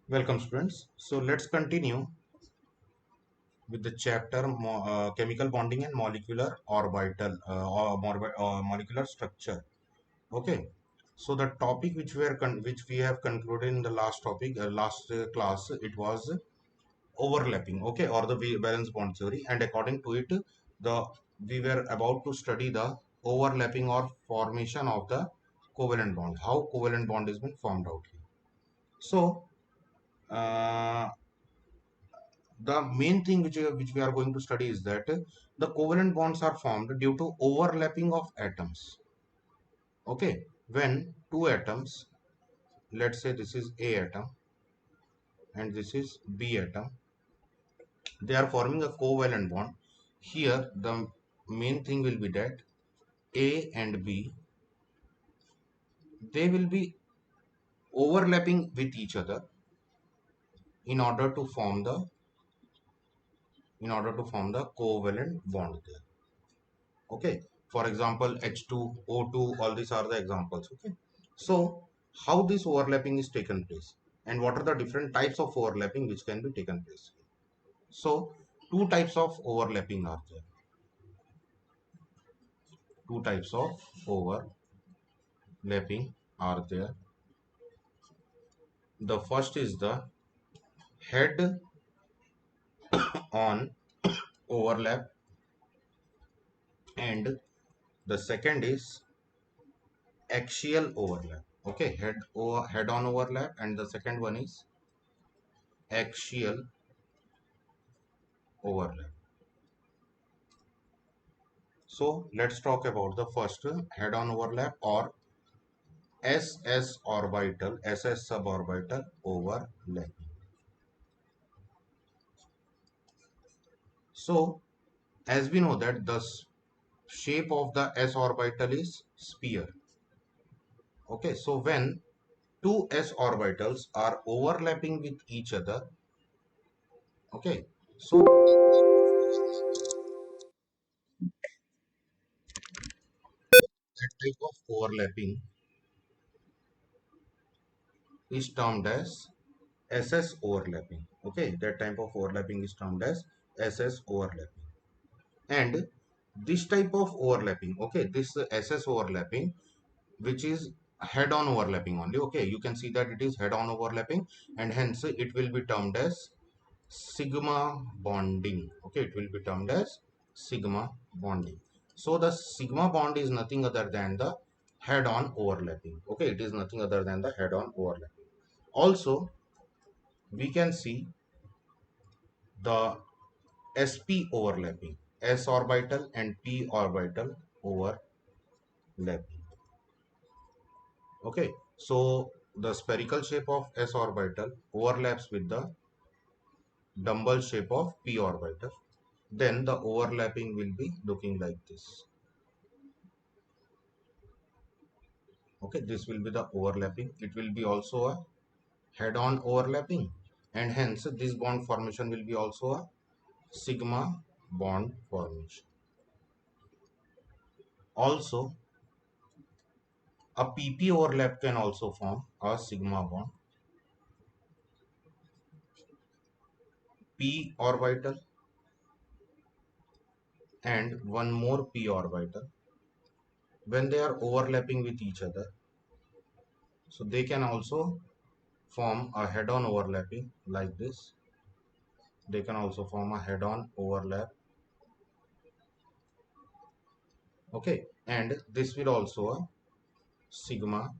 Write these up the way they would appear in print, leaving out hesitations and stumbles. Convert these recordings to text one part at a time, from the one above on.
Welcome students. So let's continue with the chapter chemical bonding and molecular orbital molecular structure. Okay. So the topic which we have concluded in the last topic last class, it was overlapping, okay, or the valence bond theory, and according to it the we were about to study the overlapping or formation of the covalent bond, how covalent bond has been formed out here. So uh, the main thing which we are going to study is that the covalent bonds are formed due to overlapping of atoms. Okay, when two atoms, let's say this is A atom and this is B atom, they are forming a covalent bond. Here the main thing will be that A and B, they will be overlapping with each other in order to form the covalent bond there. Okay, for example H2, O2, all these are the examples. Okay, so how this overlapping is taken place and what are the different types of overlapping which can be taken place. So two types of overlapping are there. Two types of overlapping are there. The first is the head on overlap, and the second is axial overlap. Okay, head on overlap, and the second one is axial overlap. So let's talk about the first head-on overlap, or SS suborbital overlap. So as we know that the shape of the s orbital is sphere. Okay, so when two s orbitals are overlapping with each other, okay, so that type of overlapping is termed as SS overlapping. Okay, that type of overlapping is termed as SS overlapping. And this type of overlapping, okay, this SS overlapping, which is head on overlapping only, okay, you can see that it is head on overlapping, and hence it will be termed as sigma bonding. Okay, it will be termed as sigma bonding. So the sigma bond is nothing other than the head on overlapping. Okay, it is nothing other than the head on overlapping. Also we can see the sp overlapping, s orbital and p orbital overlapping. Okay, so the spherical shape of s orbital overlaps with the dumbbell shape of p orbital. Then the overlapping will be looking like this. Okay, this will be the overlapping. It will be also a head-on overlapping, and hence this bond formation will be also a sigma bond formation. Also, a pp overlap can also form a sigma bond. P orbital and one more p orbital, when they are overlapping with each other, so they can also form a head-on overlapping like this. They can also form a head-on overlap. Okay, and this will also a sigma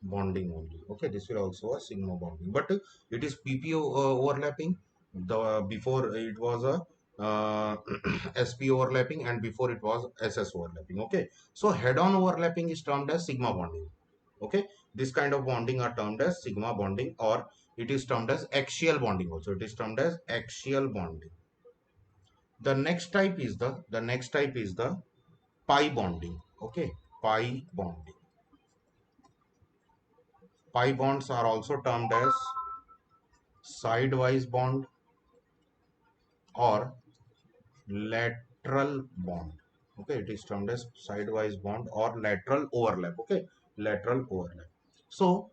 bonding only. Okay, this will also a sigma bonding, but it is pp overlapping. The before it was a sp overlapping, and before it was ss overlapping. Okay, so head-on overlapping is termed as sigma bonding. Okay, this kind of bonding are termed as sigma bonding, or it is termed as axial bonding also. It is termed as axial bonding. The next type is the pi bonding. Okay, pi bonding. Pi bonds are also termed as sidewise bond or lateral bond. Okay, it is termed as sidewise bond or lateral overlap. Okay, lateral overlap. So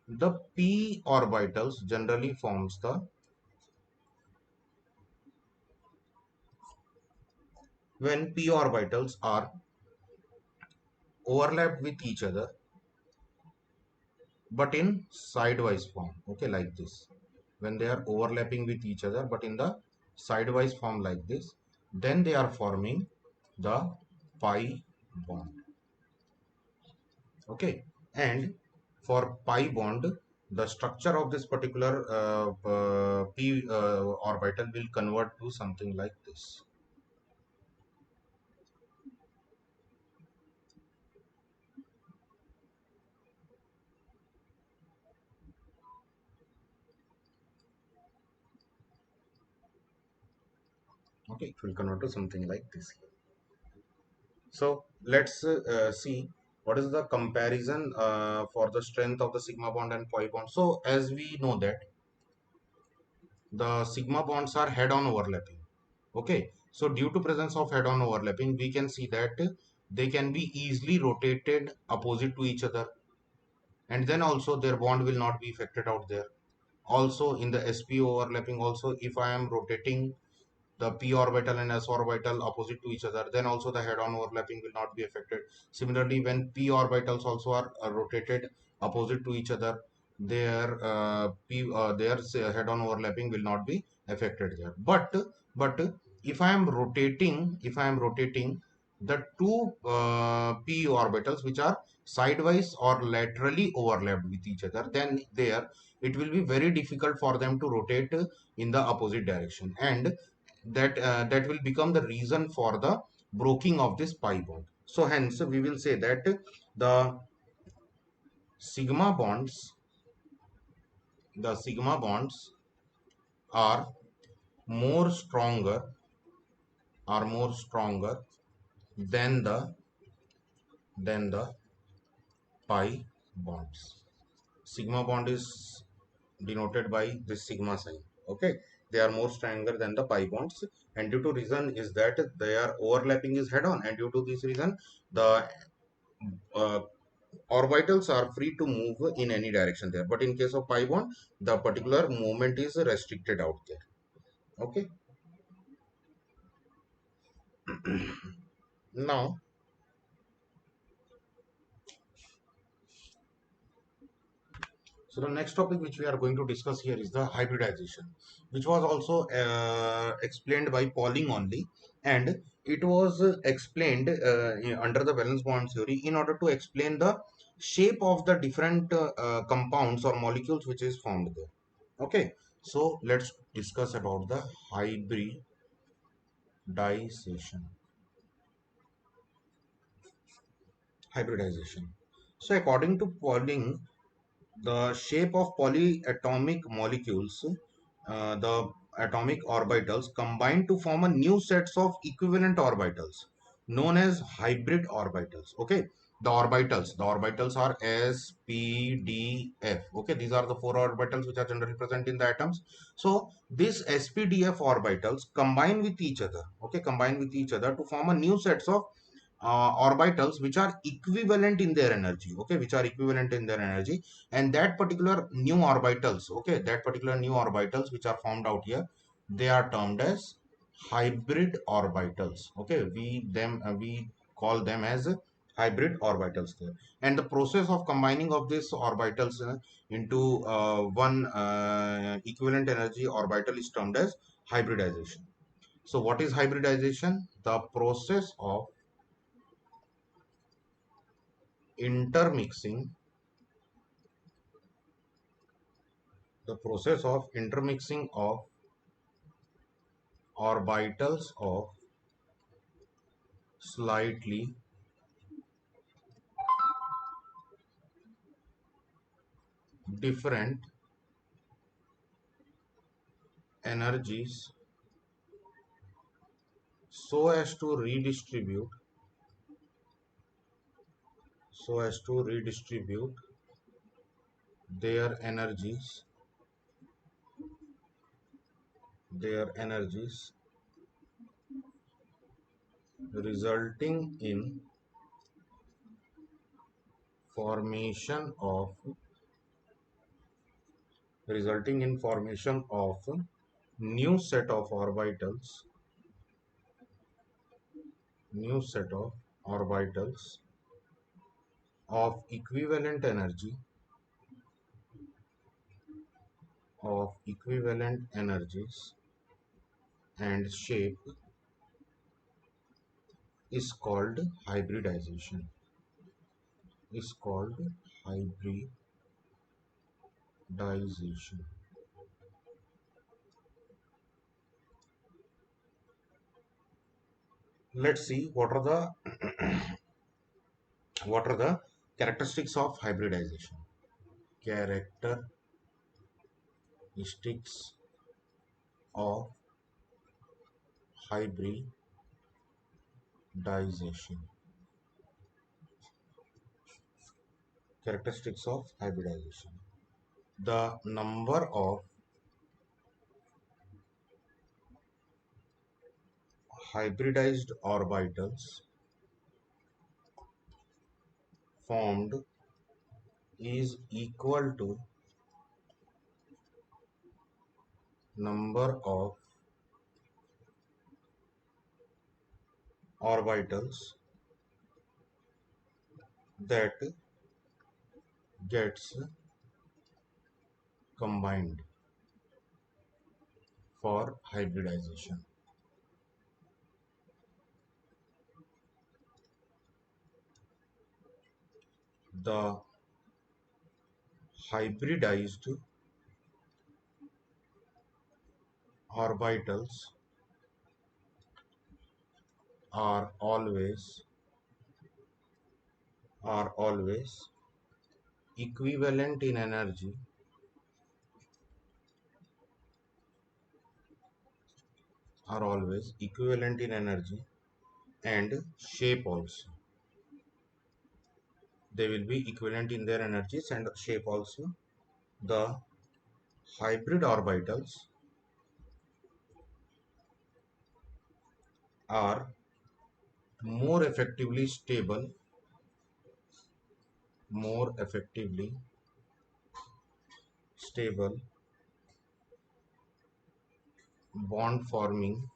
The p orbitals generally forms the when p orbitals are overlapped with each other but in sidewise form, okay, like this. When they are overlapping with each other but in the sidewise form like this, then they are forming the pi bond, okay. And for pi bond, the structure of this particular p orbital will convert to something like this. Okay, it will convert to something like this. So let's see what is the comparison for the strength of the sigma bond and pi bond. So as we know that the sigma bonds are head-on overlapping. Okay, so due to presence of head-on overlapping, we can see that they can be easily rotated opposite to each other, and then also their bond will not be affected out there. Also in the sp overlapping, also if I am rotating the p orbital and s orbital opposite to each other, then also the head-on overlapping will not be affected. Similarly, when p orbitals also are rotated opposite to each other, their head-on overlapping will not be affected there. But if I am rotating the two p orbitals which are sidewise or laterally overlapped with each other, then there it will be very difficult for them to rotate in the opposite direction, and that will become the reason for the breaking of this pi bond. So hence we will say that the sigma bonds the sigma bonds are more stronger than the pi bonds. Sigma bond is denoted by this sigma sign, okay. They are more stronger than the pi bonds, and due to reason is that their overlapping is head on, and due to this reason the uh, orbitals are free to move in any direction there, but in case of pi bond the particular movement is restricted out there, okay. Now, so the next topic which we are going to discuss here is the hybridization, which was also explained by Pauling only, and it was explained under the valence bond theory in order to explain the shape of the different compounds or molecules which is formed there. Okay, so let's discuss about the hybridization. Hybridization. So according to Pauling, the shape of polyatomic molecules, the atomic orbitals combine to form a new sets of equivalent orbitals known as hybrid orbitals. Okay, the orbitals are s, p, d, f. Okay, these are the four orbitals which are generally present in the atoms. So these s, p, d, f orbitals combine with each other. Okay, combine with each other to form a new sets of orbitals which are equivalent in their energy, okay, which are equivalent in their energy. And that particular new orbitals, okay, that particular new orbitals which are formed out here, they are termed as hybrid orbitals, okay. We call them as hybrid orbitals there. And the process of combining of these orbitals into one equivalent energy orbital is termed as hybridization. So what is hybridization? The process of intermixing intermixing of orbitals of slightly different energies so as to redistribute their energies resulting in formation of resulting in formation of new set of orbitals, new set of orbitals of equivalent energies and shape is called hybridization. Is called hybridization. Let's see what are the characteristics of hybridization. Characteristics of hybridization. Characteristics of hybridization. The number of hybridized orbitals formed is equal to number of orbitals that gets combined for hybridization. The hybridized orbitals are always equivalent in energy and shape also. They will be equivalent in their energies and shape also. The hybrid orbitals are more effectively stable bond forming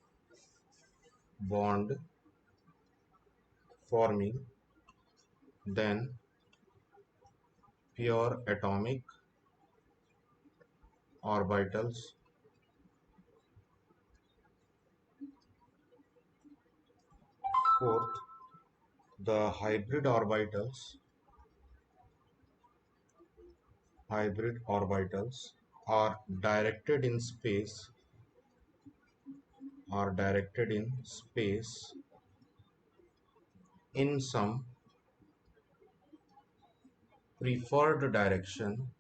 than pure atomic orbitals. Fourth, the hybrid orbitals are directed in space in some preferred direction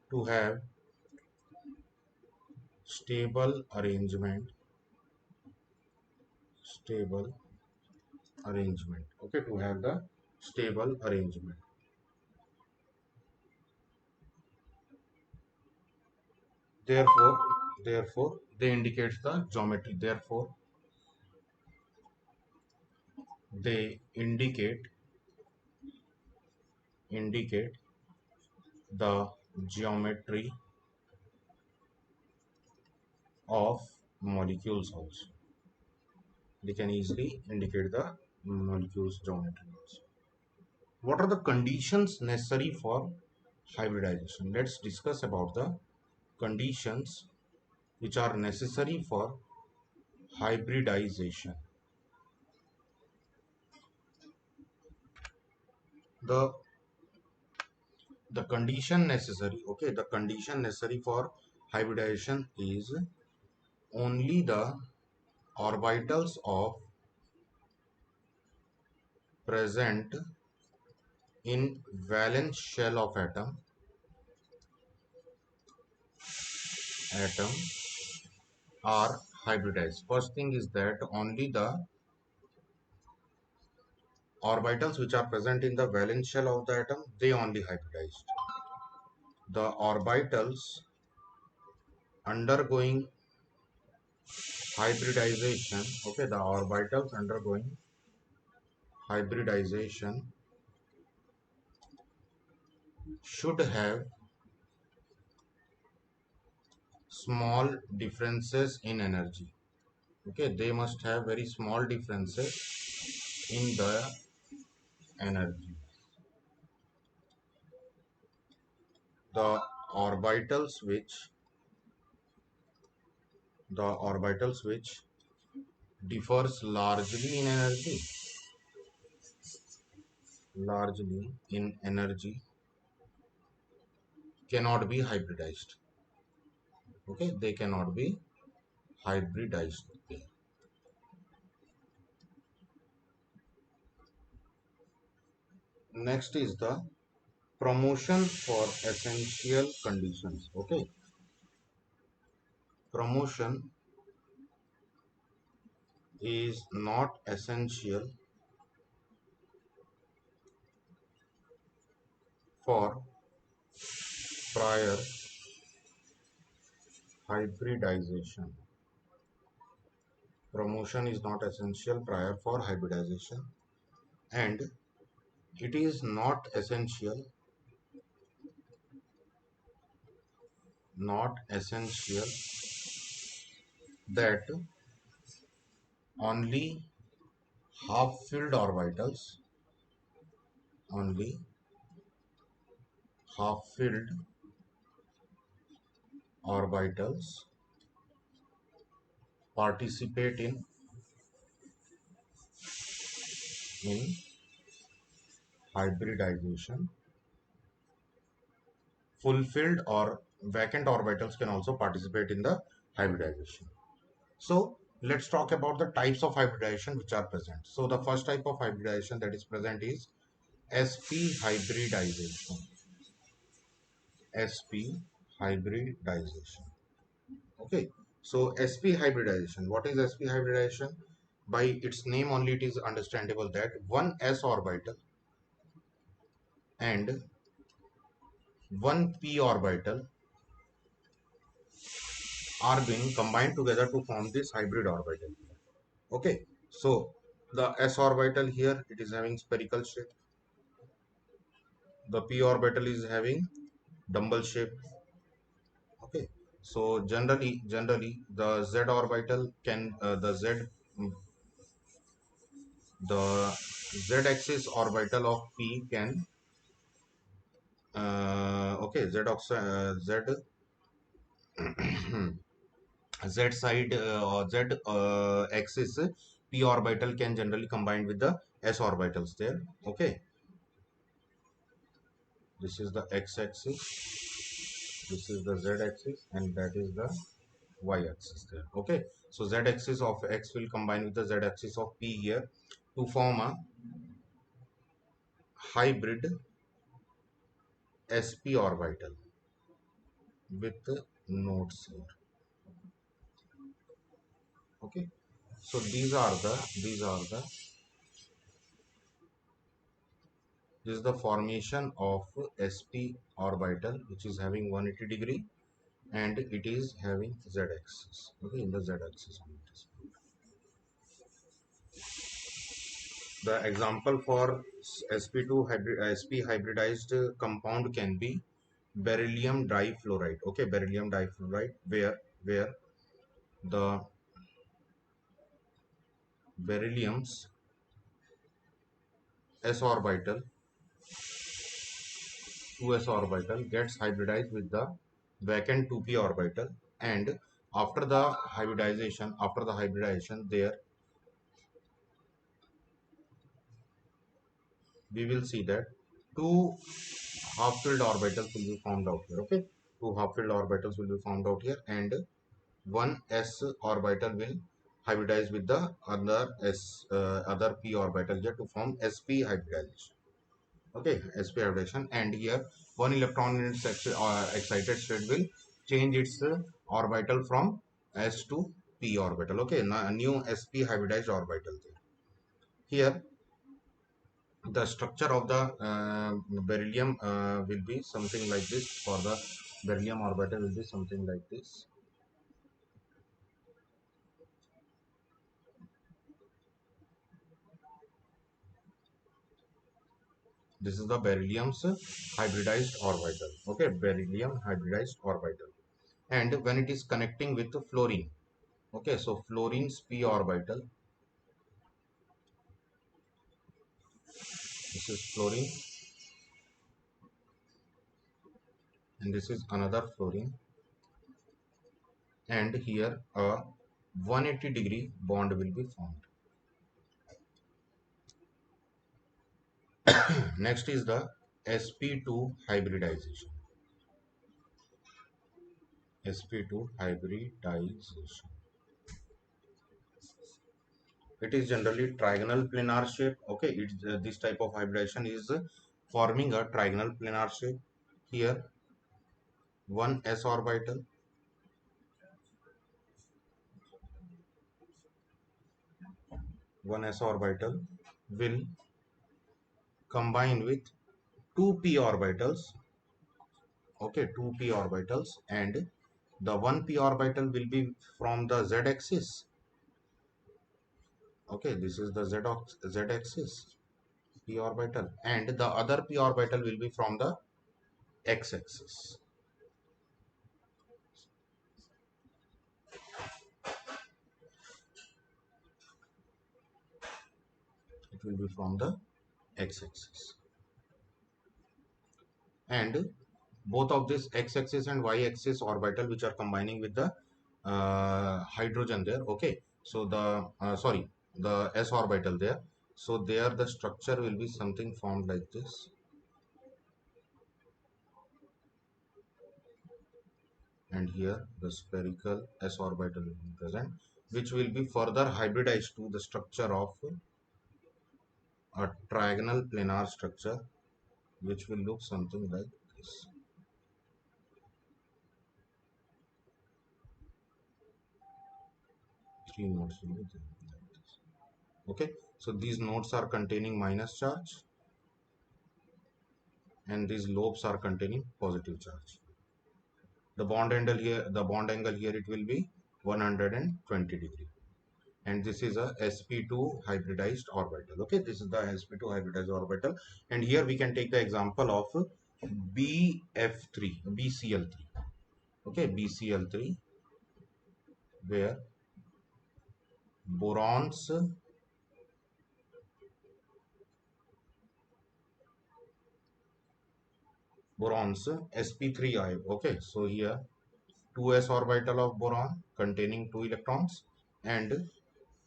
to have stable arrangement. Okay, to have the stable arrangement. Therefore, they indicate the geometry. Therefore, they indicate the geometry of molecules also. They can easily indicate the molecules geometry also. What are the conditions necessary for hybridization? Let's discuss about the conditions which are necessary for hybridization. The condition necessary, okay, the condition necessary for hybridization is only the orbitals of present in valence shell of atom are hybridized. First thing is that only the orbitals which are present in the valence shell of the atom, they only hybridized. The orbitals undergoing hybridization, okay, the orbitals undergoing hybridization should have small differences in energy. Okay, they must have very small differences in the energy. The orbitals which differs largely in energy cannot be hybridized. Okay, they cannot be hybridized. Okay. Next is the promotion for essential conditions. Okay, promotion is not essential for prior hybridization. Promotion is not essential prior for hybridization, and it is not essential that only half-filled only half-filled orbitals participate in hybridization. Fulfilled or vacant orbitals can also participate in the hybridization. So let's talk about the types of hybridization which are present. So the first type of hybridization that is present is sp hybridization. sp hybridization. Okay, so sp hybridization, what is sp hybridization? By its name only it is understandable that one s orbital and one p orbital are being combined together to form this hybrid orbital. Okay, so the s orbital here, it is having spherical shape. The p orbital is having dumbbell shape. Okay, so generally the z orbital can the z axis orbital of p can okay, z side or z axis p orbital can generally combine with the s orbitals there. Okay, this is the x axis, this is the z axis, and that is the y axis there. Okay, so z axis of x will combine with the z axis of p here to form a hybrid sp orbital with nodes here. Okay, so these are the this is the formation of sp orbital, which is having 180 degree, and it is having z axis. Okay, in the z axis. The example for sp hybridized compound can be beryllium difluoride. Okay, beryllium difluoride, where the beryllium's s orbital 2s orbital gets hybridized with the vacant 2p orbital, and after the hybridization there we will see that two half-filled orbitals will be formed out here. Okay, two half-filled orbitals will be formed out here, and one s orbital will hybridize with the other p orbital here to form sp hybridization. Okay, sp hybridization, and here one electron in its excited state will change its orbital from s to p orbital. Okay, now a new sp hybridized orbital there. Here the structure of the beryllium will be something like this. For the beryllium orbital will be something like this. This is the beryllium's hybridized orbital. Okay, beryllium hybridized orbital. And when it is connecting with fluorine, okay, so fluorine's p orbital, this is fluorine, and this is another fluorine, and here a 180-degree bond will be formed. Next is the sp2 hybridization. sp2 hybridization. It is generally trigonal planar shape. Okay, it's this type of hybridization is forming a trigonal planar shape. Here one s orbital, will combine with two p orbitals. Okay, two p orbitals, and the one p orbital will be from the z axis. Okay, this is the z axis, p orbital, and the other p orbital will be from the x axis. It will be from the x axis, and both of this x axis and y axis orbital which are combining with the hydrogen there. Okay, so the sorry, the s orbital there, so there the structure will be something formed like this, and here the spherical s orbital will be present, which will be further hybridized to the structure of a trigonal planar structure, which will look something like this. Three nodes will be there like this. Okay, so these nodes are containing minus charge, and these lobes are containing positive charge. The bond angle here it will be 120 degree, and this is a sp2 hybridized orbital. Okay, this is the sp2 hybridized orbital, and here we can take the example of bcl3. Okay, bcl3, where borons borons sp3i. Okay, so here 2s orbital of boron containing 2 electrons, and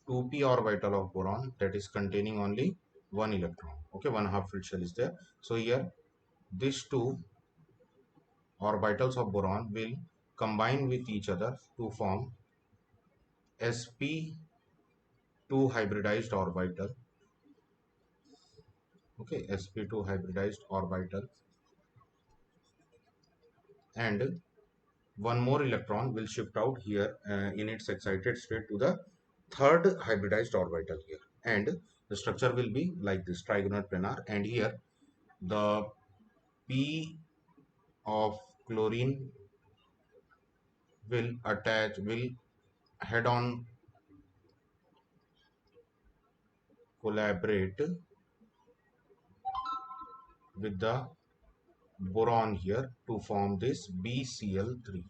2p orbital of boron that is containing only 1 electron. Okay, one half filled shell is there. So here these two orbitals of boron will combine with each other to form sp2 hybridized orbital. Okay, sp2 hybridized orbital, and one more electron will shift out here in its excited state to the third hybridized orbital here, and the structure will be like this, trigonal planar, and here the p of chlorine will head on collaborate with the boron here to form this bcl3,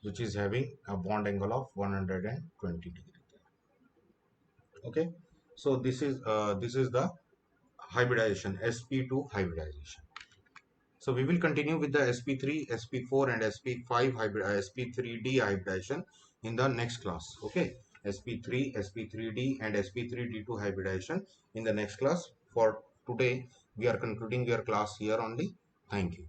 which is having a bond angle of 120 degree. Okay, so this is the hybridization, sp2 hybridization. So we will continue with the sp3, sp4 and sp5 sp3d hybridization in the next class. Okay, sp3, sp3d and sp3d2 hybridization in the next class. For today we are concluding your class here only. Thank you.